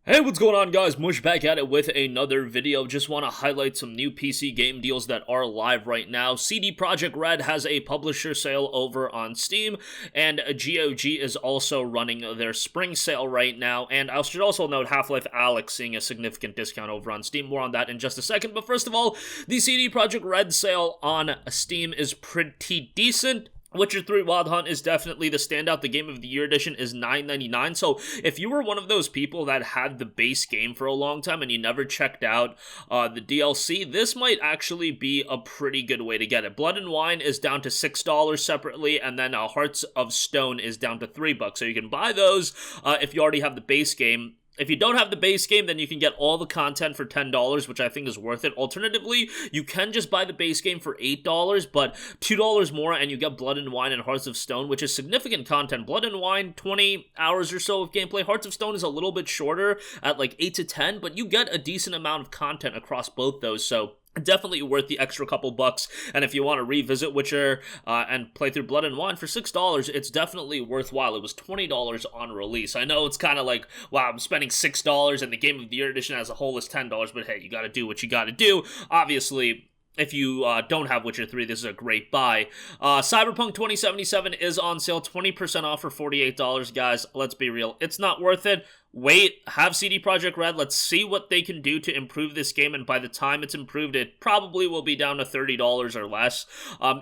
Hey, what's going on, guys? Mush back at it with another video. Just want to highlight some new PC game deals that are live right now. Projekt Red has a publisher sale over on Steam, and GOG is also running their spring sale right now. And I should also note Half-Life Alyx seeing a significant discount over on Steam. More on that in just a second. But first of all, the Projekt Red sale on Steam is pretty decent. Witcher 3 Wild Hunt is definitely the standout. The Game of the Year edition is $9.99. So if you were one of those people that had the base game for a long time and you never checked out the DLC, this might actually be a pretty good way to get it. Blood and Wine is down to $6 separately, and then Hearts of Stone is down to $3. So you can buy those if you already have the base game. If you don't have the base game, then you can get all the content for $10, which I think is worth it. Alternatively, you can just buy the base game for $8, but $2 more, and you get Blood and Wine and Hearts of Stone, which is significant content. Blood and Wine, 20 hours or so of gameplay. Hearts of Stone is a little bit shorter at like 8 to 10, but you get a decent amount of content across both those, so definitely worth the extra couple bucks. And if you want to revisit Witcher and play through Blood and Wine for $6, it's definitely worthwhile. It was $20 on release. I know it's kind of like, wow, I'm spending $6 and the Game of the Year edition as a whole is $10, but hey, you got to do what you got to do. Obviously, if you don't have Witcher 3, this is a great buy. Cyberpunk 2077 is on sale, 20% off for $48, guys. Let's be real. It's not worth it. Wait, have Projekt Red. Let's see what they can do to improve this game, and by the time it's improved, it probably will be down to $30 or less.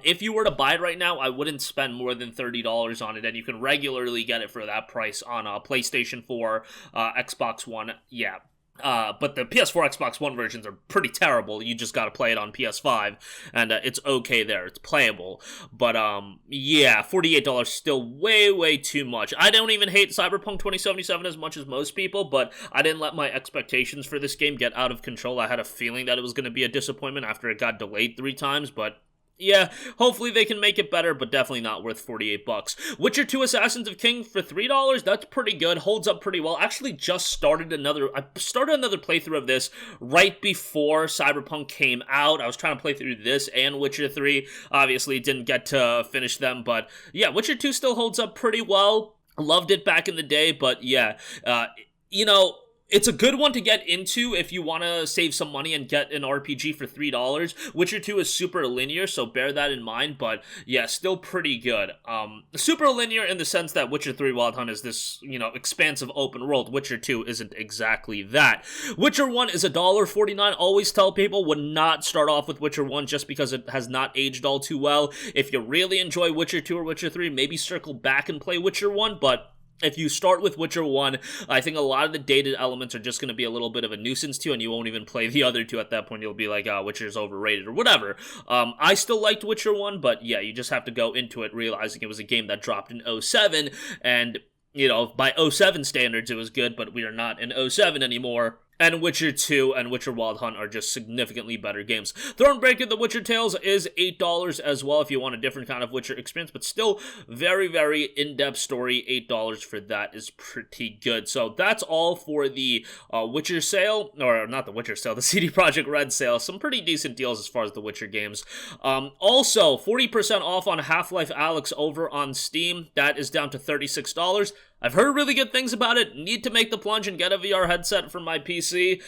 If you were to buy it right now, I wouldn't spend more than $30 on it, and you can regularly get it for that price on PlayStation 4, Xbox One. Yeah. But the PS4, Xbox One versions are pretty terrible. You just gotta play it on PS5, and it's okay there. It's playable. But, yeah, $48 still way too much. I don't even hate Cyberpunk 2077 as much as most people, but I didn't let my expectations for this game get out of control. I had a feeling that it was gonna be a disappointment after it got delayed 3 times, but yeah, hopefully they can make it better, but definitely not worth $48. Witcher 2 Assassins of King for $3, that's pretty good, holds up pretty well. Actually just started another playthrough of this right before Cyberpunk came out. I was trying to play through this and Witcher 3. Obviously didn't get to finish them, but yeah, Witcher 2 still holds up pretty well. Loved it back in the day, but yeah, you know, it's a good one to get into if you want to save some money and get an RPG for $3. Witcher 2 is super linear, so bear that in mind, but yeah, still pretty good. Super linear in the sense that Witcher 3 Wild Hunt is this, you know, expansive open world. Witcher 2 isn't exactly that. Witcher 1 is $1.49. Always tell people, would not start off with Witcher 1 just because it has not aged all too well. If you really enjoy Witcher 2 or Witcher 3, maybe circle back and play Witcher 1, but if you start with Witcher 1, I think a lot of the dated elements are just going to be a little bit of a nuisance to you, and you won't even play the other two at that point. You'll be like, Witcher's overrated or whatever. I still liked Witcher 1, but yeah, you just have to go into it realizing it was a game that dropped in 07, and, you know, by 07 standards it was good, but we are not in 07 anymore. And Witcher 2 and Witcher Wild Hunt are just significantly better games. Thronebreaker The Witcher Tales is $8 as well if you want a different kind of Witcher experience, but still very in-depth story. $8 for that is pretty good. So that's all for the Witcher sale, or not the Witcher sale, the Projekt Red sale. Some pretty decent deals as far as the Witcher games. Also, 40% off on Half-Life Alyx over on Steam. That is down to $36. I've heard really good things about it. Need to make the plunge and get a VR headset for my PC.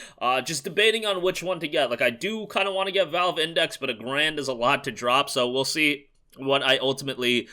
Just debating on which one to get. Like, I do kind of want to get Valve Index, but $1,000 is a lot to drop, so we'll see what I ultimately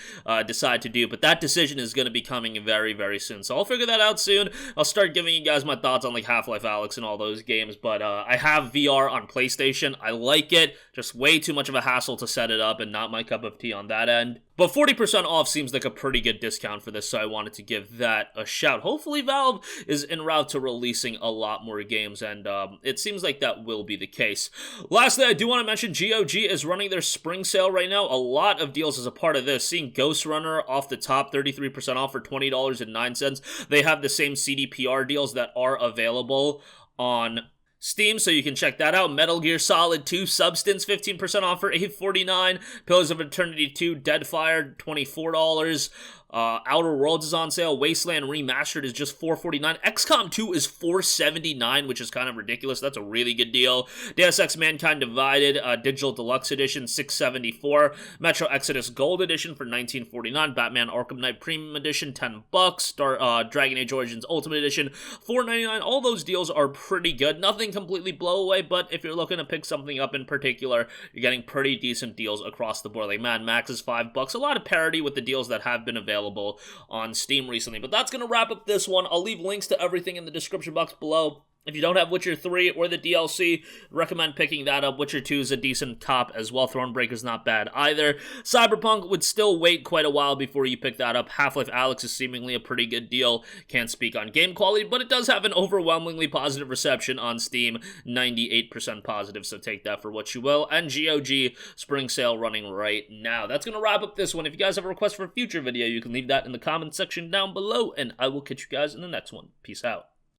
decide to do, but that decision is going to be coming very soon, so I'll figure that out soon. I'll start giving you guys my thoughts on like Half-Life Alyx and all those games, but I have VR on PlayStation. I like it, just way too much of a hassle to set it up and not my cup of tea on that end. But 40% off seems like a pretty good discount for this, so I wanted to give that a shout. Hopefully Valve is en route to releasing a lot more games, and it seems like that will be the case. Lastly, I do want to mention GOG is running their spring sale right now. A lot of deals as a part of this. Seeing Ghost Runner off the top, 33% off for $20.09. They have the same CDPR deals that are available on Steam, so you can check that out. Metal Gear Solid 2 Substance, 15% off for $8.49. Pillars of Eternity 2 Deadfire, $24. Outer Worlds is on sale. Wasteland Remastered is just $449. XCOM 2 is $479, which is kind of ridiculous. That's a really good deal. Deus Ex Mankind Divided Digital Deluxe Edition, $674. Metro Exodus Gold Edition for $1949. Batman Arkham Knight Premium Edition, $10. Dragon Age Origins Ultimate Edition, $4.99. All those deals are pretty good. Nothing completely blow away, but if you're looking to pick something up in particular, you're getting pretty decent deals across the board. Like Mad Max is $5. A lot of parity with the deals that have been available on Steam recently. But that's going to wrap up this one. I'll leave links to everything in the description box below. If you don't have Witcher 3 or the DLC, recommend picking that up. Witcher 2 is a decent cop as well. Thronebreaker's not bad either. Cyberpunk would still wait quite a while before you pick that up. Half-Life Alyx is seemingly a pretty good deal. Can't speak on game quality, but it does have an overwhelmingly positive reception on Steam. 98% positive, so take that for what you will. And GOG Spring Sale running right now. That's going to wrap up this one. If you guys have a request for a future video, you can leave that in the comment section down below, and I will catch you guys in the next one. Peace out.